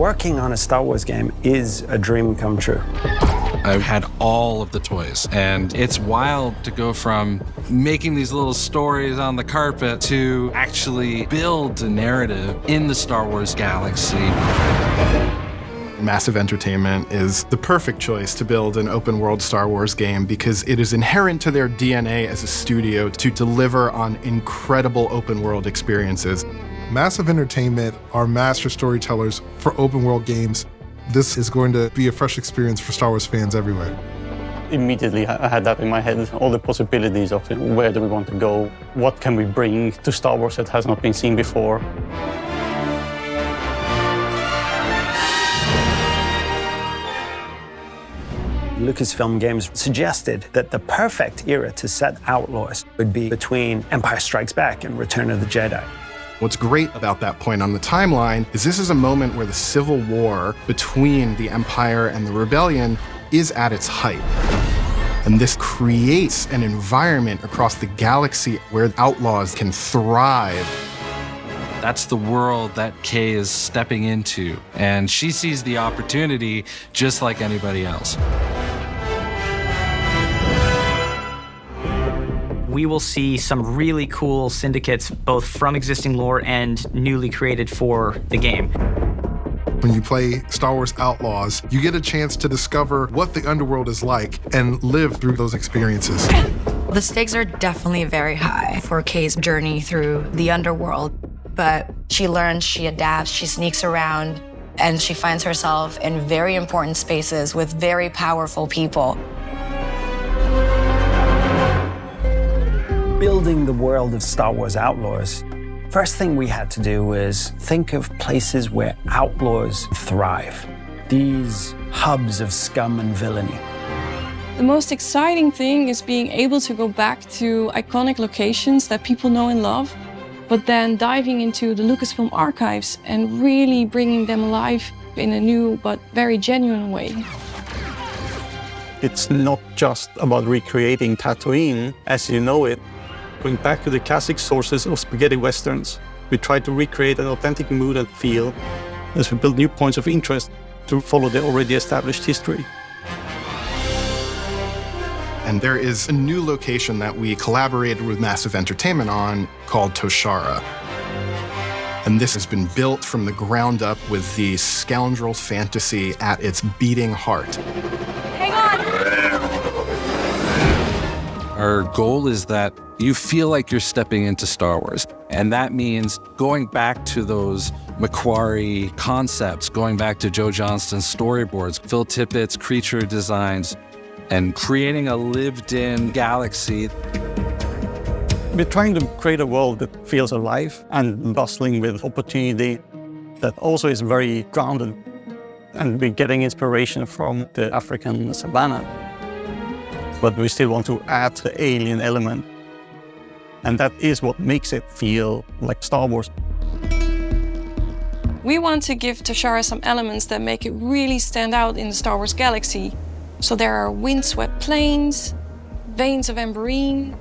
Working on a Star Wars game is a dream come true. I've had all of the toys, and it's wild to go from making these little stories on the carpet to actually build a narrative in the Star Wars galaxy. Massive Entertainment is the perfect choice to build an open-world Star Wars game because it is inherent to their DNA as a studio to deliver on incredible open-world experiences. Massive Entertainment are master storytellers for open-world games. This is going to be a fresh experience for Star Wars fans everywhere. Immediately, I had that in my head, all the possibilities of where do we want to go, what can we bring to Star Wars that has not been seen before. Lucasfilm Games suggested that the perfect era to set Outlaws would be between Empire Strikes Back and Return of the Jedi. What's great about that point on the timeline is this is a moment where the civil war between the Empire and the Rebellion is at its height. And this creates an environment across the galaxy where Outlaws can thrive. That's the world that Kay is stepping into, and she sees the opportunity just like anybody else. We will see some really cool syndicates, both from existing lore and newly created for the game. When you play Star Wars Outlaws, you get a chance to discover what the underworld is like and live through those experiences. The stakes are definitely very high for Kay's journey through the underworld, but she learns, she adapts, she sneaks around, and she finds herself in very important spaces with very powerful people. Building the world of Star Wars Outlaws, first thing we had to do was think of places where outlaws thrive. These hubs of scum and villainy. The most exciting thing is being able to go back to iconic locations that people know and love, but then diving into the Lucasfilm archives and really bringing them alive in a new but very genuine way. It's not just about recreating Tatooine as you know it. Going back to the classic sources of spaghetti westerns, we try to recreate an authentic mood and feel as we build new points of interest to follow the already established history. And there is a new location that we collaborated with Massive Entertainment on called Toshara. And this has been built from the ground up with the scoundrel fantasy at its beating heart. Hang on! Our goal is that you feel like you're stepping into Star Wars. And that means going back to those Macquarie concepts, going back to Joe Johnston's storyboards, Phil Tippett's creature designs, and creating a lived-in galaxy. We're trying to create a world that feels alive and bustling with opportunity, that also is very grounded. And we're getting inspiration from the African savannah. But we still want to add the alien element. And that is what makes it feel like Star Wars. We want to give Toshara some elements that make it really stand out in the Star Wars galaxy. So there are windswept plains, veins of amberine,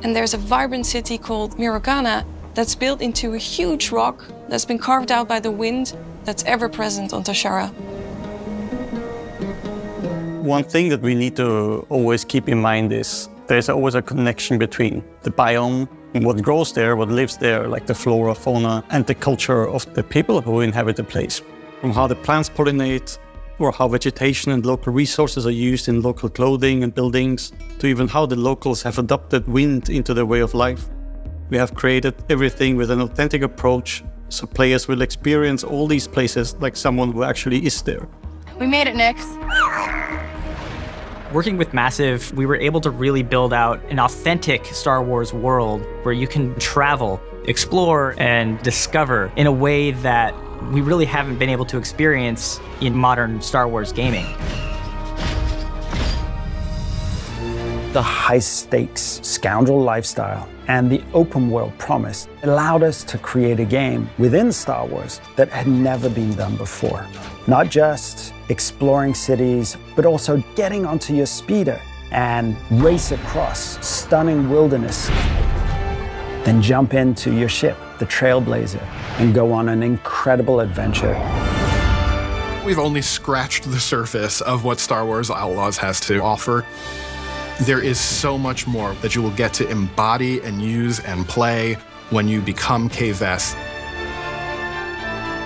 and there's a vibrant city called Mirogana that's built into a huge rock that's been carved out by the wind that's ever present on Toshara. One thing that we need to always keep in mind is there's always a connection between the biome and what grows there, what lives there, like the flora, fauna, and the culture of the people who inhabit the place. From how the plants pollinate, or how vegetation and local resources are used in local clothing and buildings, to even how the locals have adopted wind into their way of life. We have created everything with an authentic approach, so players will experience all these places like someone who actually is there. We made it, Nick. Working with Massive, we were able to really build out an authentic Star Wars world where you can travel, explore, and discover in a way that we really haven't been able to experience in modern Star Wars gaming. The high-stakes scoundrel lifestyle and the open-world promise allowed us to create a game within Star Wars that had never been done before. Not just exploring cities, but also getting onto your speeder and race across stunning wilderness. Then jump into your ship, the Trailblazer, and go on an incredible adventure. We've only scratched the surface of what Star Wars Outlaws has to offer. There is so much more that you will get to embody and use and play when you become K-Vest.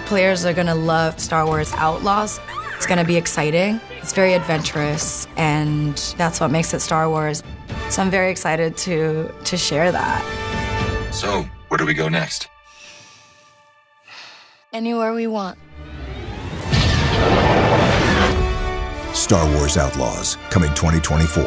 Players are gonna love Star Wars Outlaws. It's gonna be exciting. It's very adventurous, and that's what makes it Star Wars. So I'm very excited to share that. So, where do we go next? Anywhere we want. Star Wars Outlaws, coming 2024.